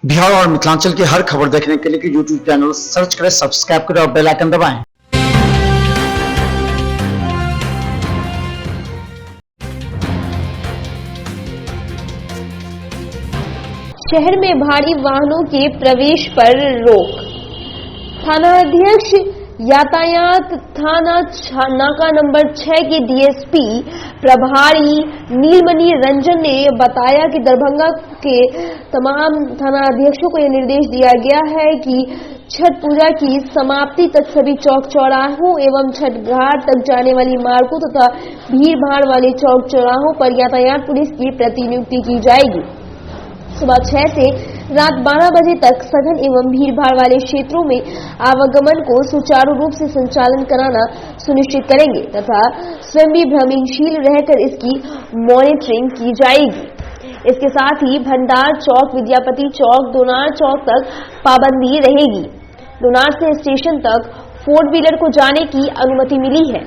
बिहार और मिथिलांचल की हर खबर देखने के लिए यूट्यूब चैनल सर्च करें, सब्सक्राइब करें और बेल आइकन दबाएं। शहर में भारी वाहनों के प्रवेश पर रोक। थानाध्यक्ष यातायात थाना नाका नंबर 6 के डीएसपी प्रभारी नीलमणि रंजन ने बताया कि दरभंगा के तमाम थानाध्यक्षों को यह निर्देश दिया गया है कि छठ पूजा की समाप्ति तक सभी चौक चौराहों एवं छठ घाट तक जाने वाली मार्गों तथा भीड़ भाड़ वाले चौक चौराहों पर यातायात पुलिस की प्रतिनियुक्ति की जाएगी। सुबह 6 से रात 12 बजे तक सघन एवं भीड़ भाड़ वाले क्षेत्रों में आवागमन को सुचारू रूप से संचालन कराना सुनिश्चित करेंगे तथा स्वयं भी भ्रमणशील रहकर इसकी मॉनिटरिंग की जाएगी। इसके साथ ही भंडार चौक, विद्यापति चौक, दोनार चौक तक पाबंदी रहेगी। दोनार से स्टेशन तक 4 व्हीलर को जाने की अनुमति मिली है।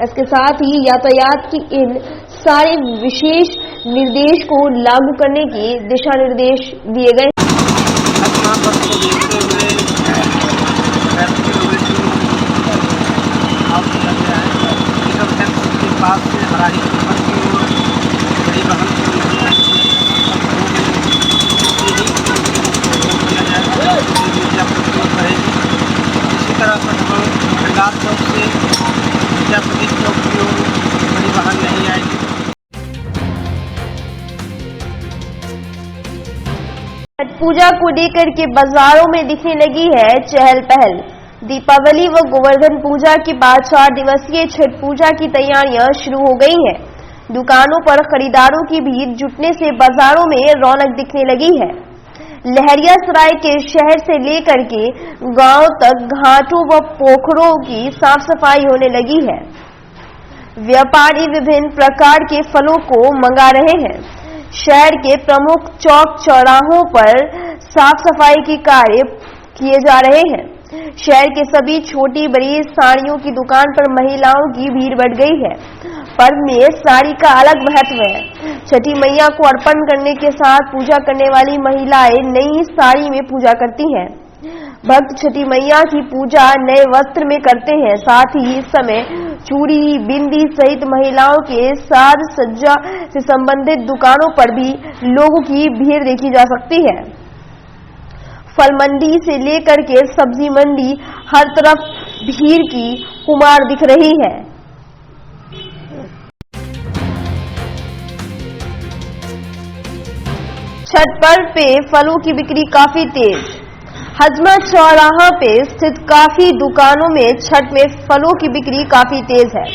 इसके साथ ही यातायात की इन सारे विशेष निर्देश को लागू करने के दिशा निर्देश दिए गए। इसी तरह भंडार चौक से विद्यापति चौक की ओर बड़ी वाहन नहीं आएगी। छठ पूजा को लेकर के बाजारों में दिखने लगी है चहल पहल। दीपावली व गोवर्धन पूजा के बाद 4 दिवसीय छठ पूजा की तैयारियां शुरू हो गई हैं। दुकानों पर खरीदारों की भीड़ जुटने से बाजारों में रौनक दिखने लगी है। लहरियासराय के शहर से लेकर के गांव तक घाटों व पोखरों की साफ सफाई होने लगी है। व्यापारी विभिन्न प्रकार के फलों को मंगा रहे हैं। शहर के प्रमुख चौक चौराहों पर साफ सफाई के कार्य किए जा रहे हैं। शहर के सभी छोटी बड़ी साड़ियों की दुकान पर महिलाओं की भीड़ बढ़ गई है। पर्व में साड़ी का अलग महत्व है। छठी मैया को अर्पण करने के साथ पूजा करने वाली महिलाएं नई साड़ी में पूजा करती हैं। भक्त छठी मैया की पूजा नए वस्त्र में करते हैं। साथ ही इस समय चूड़ी, बिंदी सहित महिलाओं के साज सज्जा से संबंधित दुकानों पर भी लोगों की भीड़ देखी जा सकती है। फल मंडी से लेकर के सब्जी मंडी हर तरफ भीड़ की कुमार दिख रही है। छठ पर्व पे फलों की बिक्री काफी तेज। हजमा चौराहा पे स्थित काफी दुकानों में छठ में फलों की बिक्री काफी तेज है।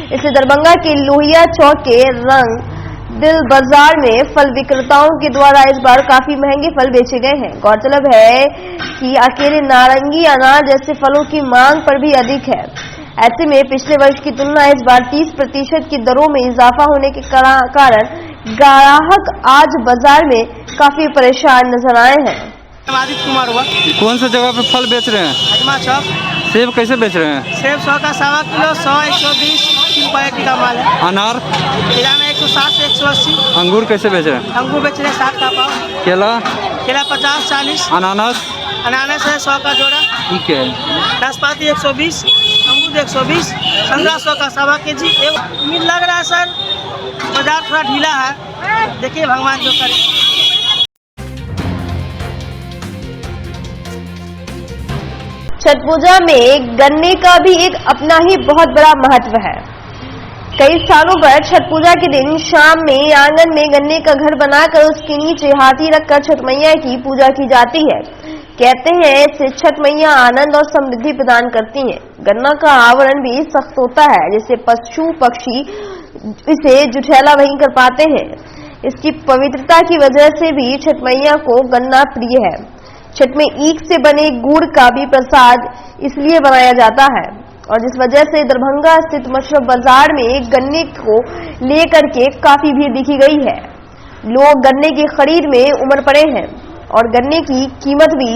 इससे दरभंगा के लोहिया चौक के रंग दिल बाजार में फल विक्रेताओं के द्वारा इस बार काफी महंगे फल बेचे गए हैं। गौरतलब है कि अकेले नारंगी, अनार जैसे फलों की मांग पर भी अधिक है। ऐसे में पिछले वर्ष की तुलना इस बार 30% की दरों में इजाफा होने के कारण ग्राहक आज बाजार में काफी परेशान नजर आए हैं। आदित्य कुमार हुआ। कौन सा जगह पे फल बेच रहे हैं? हजमा चौक। सेब कैसे बेच रहे हैं? सेब 100 का 1.25 किलो, 100, 120 रुपए की माल है। अनार केला में 160 से 180। अंगूर कैसे बेच रहे हैं? अंगूर बेच रहे 60 का पाव। केला 50, 40। अनानास है 100 का जोड़ा। ठीक है। नाशपाती 120, अंगूर 120, संतरा 100 का 1.25 केजी। उम्मीद लग रहा है सर बाजार थोड़ा ढीला है, देखिए भगवान जो करे। छठ पूजा में गन्ने का भी एक अपना ही बहुत बड़ा महत्व है। कई सालों पर छठ पूजा के दिन शाम में आंगन में गन्ने का घर बनाकर उसके नीचे हाथी रखकर छठ मैया की पूजा की जाती है। कहते हैं इससे छठ मैया आनंद और समृद्धि प्रदान करती हैं। गन्ना का आवरण भी सख्त होता है जिससे पशु पक्षी इसे जुठैला नहीं कर पाते हैं। इसकी पवित्रता की वजह से भी छठ मैया को गन्ना प्रिय है। छठ में ईख से बने गुड़ का भी प्रसाद इसलिए बनाया जाता है और जिस वजह से दरभंगा स्थित मशरफ बाजार में गन्ने को लेकर के काफी भीड़ दिखी गई है। लोग गन्ने की खरीद में उमड़ पड़े हैं और गन्ने की कीमत भी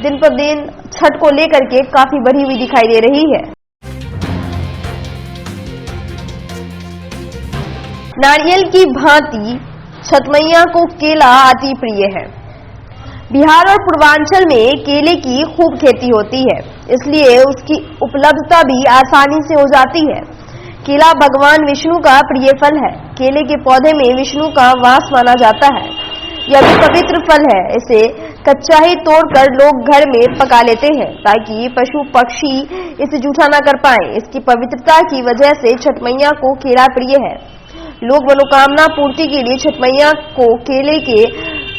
दिन पर दिन छठ को लेकर के काफी बढ़ी हुई दिखाई दे रही है। नारियल की भांति छठ मैया को केला अति प्रिय है। बिहार और पूर्वांचल में केले की खूब खेती होती है, इसलिए उसकी उपलब्धता भी आसानी से हो जाती है। केला भगवान विष्णु का प्रिय फल है। केले के पौधे में विष्णु का वास माना जाता है। यह भी पवित्र फल है। इसे कच्चा ही तोड़कर लोग घर में पका लेते हैं ताकि पशु पक्षी इसे जूठा न कर पाए। इसकी पवित्रता की वजह से छठ मैया को केला प्रिय है। लोग मनोकामना पूर्ति के लिए छठ मैया को केले के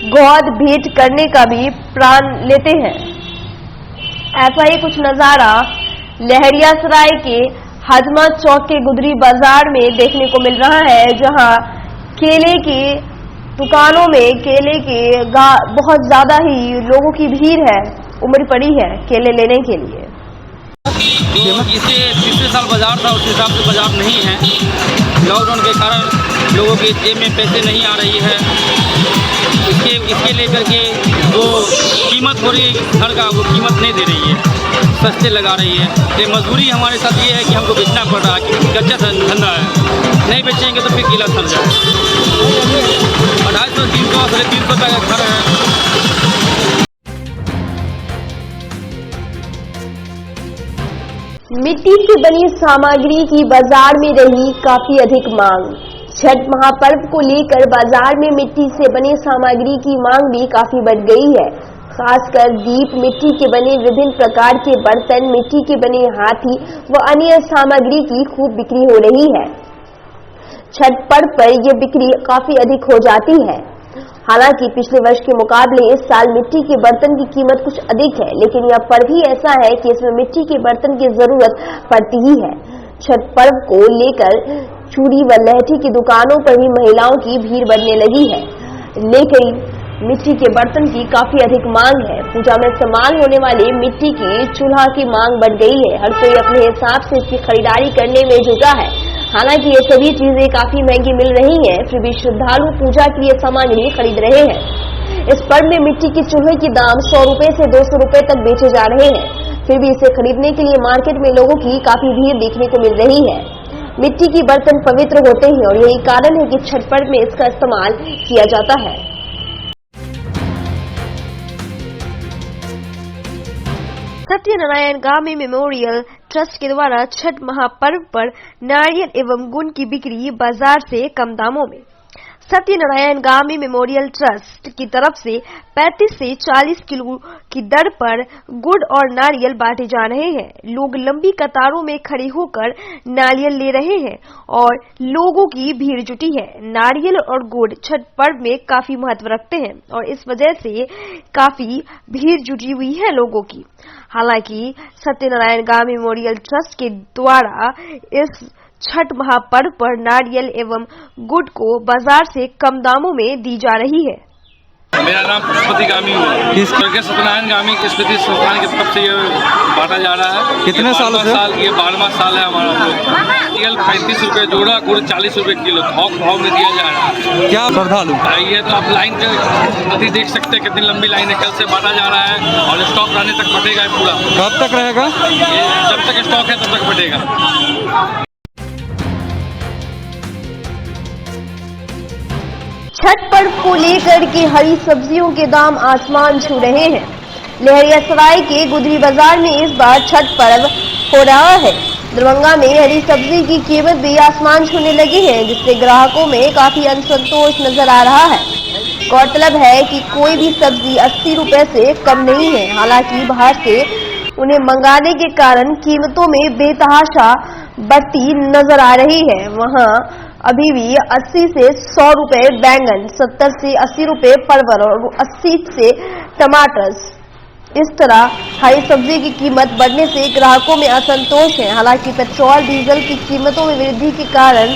गौद भेंट करने का भी प्राण लेते हैं। ऐसा ही कुछ नजारा लहरियासराय के हजमा चौक के गुदरी बाजार में देखने को मिल रहा है, जहां केले की दुकानों में केले के बहुत ज्यादा ही लोगों की भीड़ है, उमड़ पड़ी है केले लेने के लिए। जो इसे पिछले साल बाजार था उस हिसाब से बाजार नहीं है। लॉकडाउन के कारण लोगों के जेब में पैसे नहीं आ रही है। इसके लेकर के वो कीमत हो रही है घर का, वो कीमत नहीं दे रही है, सस्ते लगा रही है। ये मजबूरी हमारे साथ ये है कि हमको बेचना पड़ रहा है क्योंकि कच्चा धंधा है, नहीं बेचेंगे तो फिर केला सड़ जाए। 250 300 350 रुपये का घर है। मिट्टी से बनी सामग्री की बाजार में रही काफी अधिक मांग। छठ महापर्व को लेकर बाजार में मिट्टी से बनी सामग्री की मांग भी काफी बढ़ गई है। खासकर दीप, मिट्टी के बने विभिन्न प्रकार के बर्तन, मिट्टी के बने हाथी व अन्य सामग्री की खूब बिक्री हो रही है। छठ पर्व पर यह बिक्री काफी अधिक हो जाती है। हालांकि पिछले वर्ष के मुकाबले इस साल मिट्टी के बर्तन की कीमत कुछ अधिक है, लेकिन यह पर्व ही ऐसा है कि इसमें मिट्टी के बर्तन की जरूरत पड़ती ही है। छठ पर्व को लेकर चूड़ी व लहठी की दुकानों पर भी महिलाओं की भीड़ बढ़ने लगी है, लेकिन मिट्टी के बर्तन की काफी अधिक मांग है। पूजा में इस्तेमाल होने वाले मिट्टी के चूल्हा की मांग बढ़ गई है। हर कोई अपने हिसाब से इसकी खरीदारी करने में जुटा है। हालांकि ये सभी चीजें काफी महंगी मिल रही हैं, फिर भी श्रद्धालु पूजा के लिए सामग्री खरीद रहे हैं। इस पर्व में मिट्टी के चूल्हे के दाम 100 रुपए से 200 रुपए तक बेचे जा रहे हैं। फिर भी इसे खरीदने के लिए मार्केट में लोगों की काफी भीड़ देखने को मिल रही है। मिट्टी के बर्तन पवित्र होते हैं और यही कारण है कि छठ पर्व में इसका इस्तेमाल किया जाता है। सत्यनारायण गामी मेमोरियल ट्रस्ट के द्वारा छठ महापर्व पर नारियल एवं गुड़ की बिक्री बाजार से कम दामों में। सत्यनारायण गामी मेमोरियल ट्रस्ट की तरफ से 35 से 40 किलो की दर पर गुड़ और नारियल बांटे जा रहे हैं। लोग लंबी कतारों में खड़े होकर नारियल ले रहे हैं और लोगों की भीड़ जुटी है। नारियल और गुड़ छठ पर्व में काफी महत्व रखते हैं और इस वजह से काफी भीड़ जुटी हुई है लोगों की। हालांकि सत्यनारायण गामी मेमोरियल ट्रस्ट के द्वारा इस छठ महापर्व पर नारियल एवं गुड़ को बाजार से कम दामों में दी जा रही है। मेरा नाम पशुपति गामी है। इस करके सत्यनारायण गामी की स्मृति संस्थान की तरफ से ये बांटा जा रहा है। कितने सालों से? ये 12वां साल है हमारा। नारियल 35 रुपए जोड़ा, गुड़ 40 रुपए किलो थोक भाव में दिया जा रहा है। क्या श्रद्धालु ये तो आप लाइन के देख सकते हैं कितनी लंबी लाइन है। कल से बांटा जा रहा है और स्टॉक रहने तक बटेगा पूरा। कब तक रहेगा? ये जब तक स्टॉक है तब तक बटेगा। छठ पर्व को लेकर के हरी सब्जियों के दाम आसमान छू रहे हैं। लहरियासराय के गुदरी बाजार में इस बार छठ पर्व हो रहा है। दरभंगा में हरी सब्जी की कीमत भी आसमान छूने लगी है, जिससे ग्राहकों में काफी असंतोष नजर आ रहा है। गौरतलब है कि कोई भी सब्जी 80 रुपए से कम नहीं है। हालांकि बाहर से उन्हें मंगाने के कारण कीमतों में बेतहाशा बढ़ती नजर आ रही है। वहां अभी भी 80 से 100 रुपए बैंगन, 70 से 80 रुपए परवल और 80 से टमाटर, इस तरह हरी सब्जी की कीमत बढ़ने से ग्राहकों में असंतोष है। हालांकि पेट्रोल डीजल की कीमतों में वृद्धि के कारण,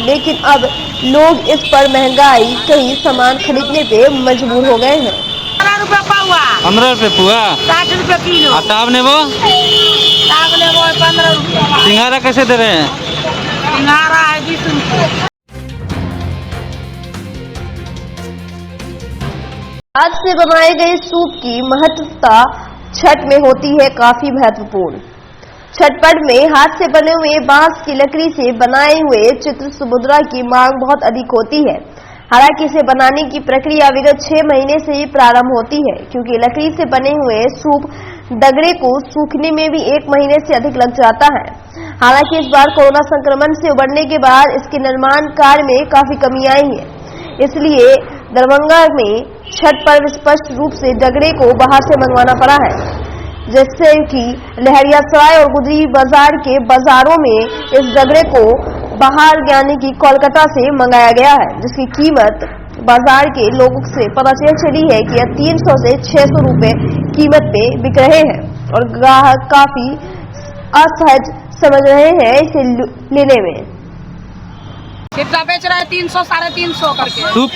लेकिन अब लोग इस पर महंगाई कई सामान खरीदने पे मजबूर हो गए हैं। 15 रुपए पावा, 15 रुपए पुआ, 60 रुपए किलो। ताब ने वो 15 रुपए। सिंघारा कैसे दे रहे हैं? सिंघारा है 20 रुपए। हाथ से बनाए गए सूप की महत्वता छठ में होती है काफी महत्वपूर्ण। छठ पर्व में हाथ से बने हुए बांस की लकड़ी से बनाए हुए चित्र सुमुद्रा की मांग बहुत अधिक होती है। हालांकि इसे बनाने की प्रक्रिया विगत 6 महीने से ही प्रारंभ होती है, क्योंकि लकड़ी से बने हुए सूप दगड़े को सूखने में भी 1 महीने से अधिक लग जाता है। हालांकि इस बार कोरोना संक्रमण से उबरने के बाद इसके निर्माण कार्य में काफी कमी आई है, इसलिए दरभंगा में छठ पर्व स्पष्ट रूप से दगड़े को बाहर से मंगवाना पड़ा है, जिससे कि लहरियासराय और गुदरी बाजार के बाजारों में इस दगड़े को बाहर यानी कि कोलकाता से मंगाया गया है, जिसकी कीमत बाजार के लोगों से पता चली है कि यह 300 से 600 रुपए कीमत पे बिक रहे हैं और ग्राहक काफी असहज समझ रहे हैं इसे लेने में। कितना बेच रहा है? 300 साढ़े 300 करके। सूप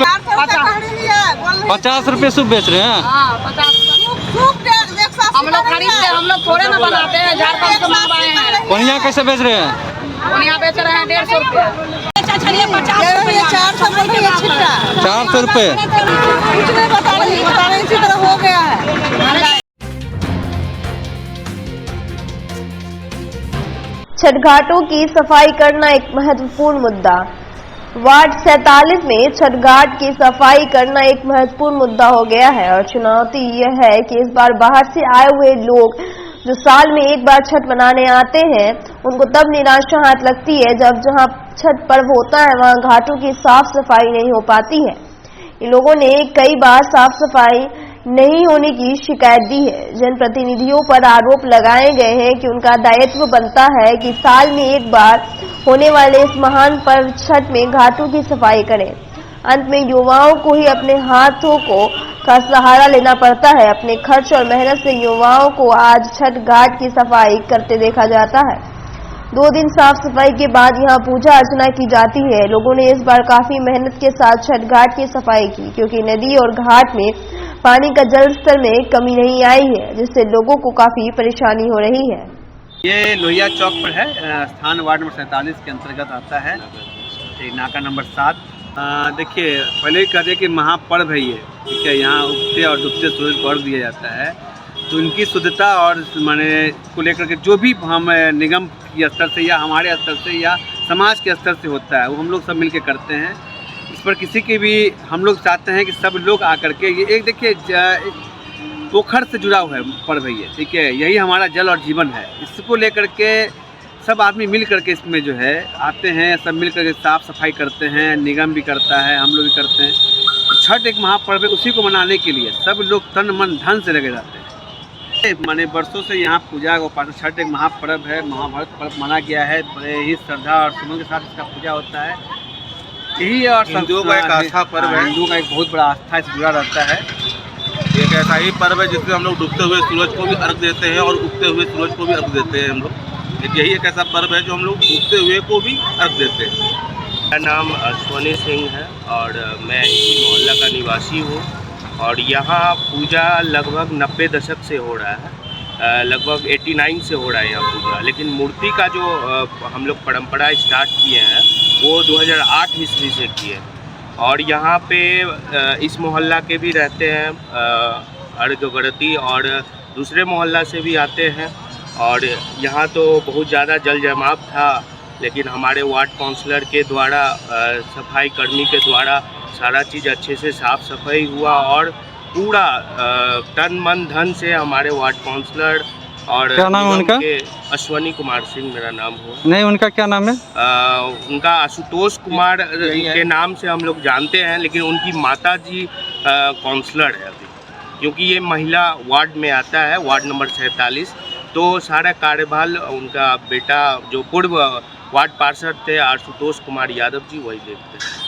50 रुपए सूप बेच रहे हैं। हाँ 50। हम लोग खरीदते, हम लोग थोड़े ना बनाते हैं, झारखंड से मंगवाए हैं। कोनिया कैसे बेच रहे हैं? कोनिया बेच रहे हैं 150 रुपए। 400 रुपए 400 रुपए। कुछ नहीं बता रही, इसी तरह हो गया है। छठ घाटों की सफाई करना एक महत्वपूर्ण मुद्दा। वार्ड 47 में छठ घाट की सफाई करना एक महत्वपूर्ण मुद्दा हो गया है और चुनौती यह है कि इस बार बाहर से आए हुए लोग जो साल में एक बार छठ मनाने आते हैं, उनको तब निराशा हाथ लगती है जब जहां छठ पर्व होता है वहां घाटों की साफ सफाई नहीं हो पाती है। इन लोगों ने कई बार साफ सफाई नहीं होने की शिकायत दी है। जनप्रतिनिधियों पर आरोप लगाए गए हैं कि उनका दायित्व बनता है कि साल में एक बार होने वाले इस महान पर्व छठ में घाटों की सफाई करें। अंत में युवाओं को ही अपने हाथों का सहारा लेना पड़ता है। अपने खर्च और मेहनत से युवाओं को आज छठ घाट की सफाई करते देखा जाता है। 2 दिन साफ सफाई के बाद यहां पूजा अर्चना की जाती है। लोगों ने इस बार काफी मेहनत के साथ छठ घाट की सफाई की, क्योंकि नदी और घाट में पानी का जल स्तर में कमी नहीं आई है, जिससे लोगों को काफी परेशानी हो रही है। ये लोहिया चौक पर है, स्थान वार्ड नंबर 47 के अंतर्गत आता है, नाका नंबर 7। देखिए, पहले ही कह दिया कि महापर्व है ये, ठीक है। यहाँ उगते और डूबते सूरज को अर्घ दिया जाता है, तो इनकी शुद्धता और माने को लेकर के जो भी हम निगम के स्तर से या हमारे स्तर से या समाज के स्तर से होता है, वो हम लोग सब मिलके करते हैं। इस पर किसी की भी हम लोग चाहते हैं कि सब लोग आकर के ये एक देखिए पोखर से जुड़ा हुआ है पर्व है ये, ठीक है। यही हमारा जल और जीवन है। इसको लेकर के सब आदमी मिल करके इसमें जो है आते हैं, सब मिल करके साफ़ सफाई करते हैं, निगम भी करता है, हम लोग भी करते हैं। छठ एक महापर्व है, उसी को मनाने के लिए सब लोग तन मन धन से लगे रहते हैं। माने वर्षों से यहाँ पूजा उपासना, छठ एक महापर्व है, महाभारत पर्व माना गया है। बड़े ही श्रद्धा और सुमन के साथ इसका पूजा होता है। यही और हिंदुओं का एक आस्था पर्व है, हिंदुओं का एक बहुत बड़ा आस्था इससे जुड़ा रहता है। एक ऐसा ही पर्व है जिसमें हम लोग डूबते हुए सूरज को भी अर्घ देते हैं और उगते हुए सूरज को भी अर्घ देते हैं हम लोग। यही एक ऐसा पर्व है जो हम लोग डूबते हुए को भी अर्घ देते हैं। मेरा नाम अश्वनी सिंह है और मैं इसी मोहल्ला का निवासी हूँ और यहाँ पूजा लगभग 90 दशक से हो रहा है, लगभग 89 से हो रहा है यहाँ पूजा। लेकिन मूर्ति का जो हम लोग परंपरा स्टार्ट किए हैं वो 2008 ईस्वी से किए और यहाँ पे इस मोहल्ला के भी रहते हैं अर्घव्रती और दूसरे मोहल्ला से भी आते हैं। और यहाँ तो बहुत ज़्यादा जल जमाव था, लेकिन हमारे वार्ड काउंसलर के द्वारा सफाई कर्मी के द्वारा सारा चीज़ अच्छे से साफ़ सफाई हुआ और पूरा तन मन धन से हमारे वार्ड काउंसलर और क्या नाम है उनका? अश्वनी कुमार सिंह मेरा नाम हुआ। नहीं, उनका क्या नाम है? उनका आशुतोष कुमार के नाम से हम लोग जानते हैं, लेकिन उनकी माता जी काउंसलर है अभी, क्योंकि ये महिला वार्ड में आता है, वार्ड नंबर 46। तो सारा कार्यभार उनका बेटा जो पूर्व वार्ड पार्षद थे आशुतोष कुमार यादव जी वही देखते हैं।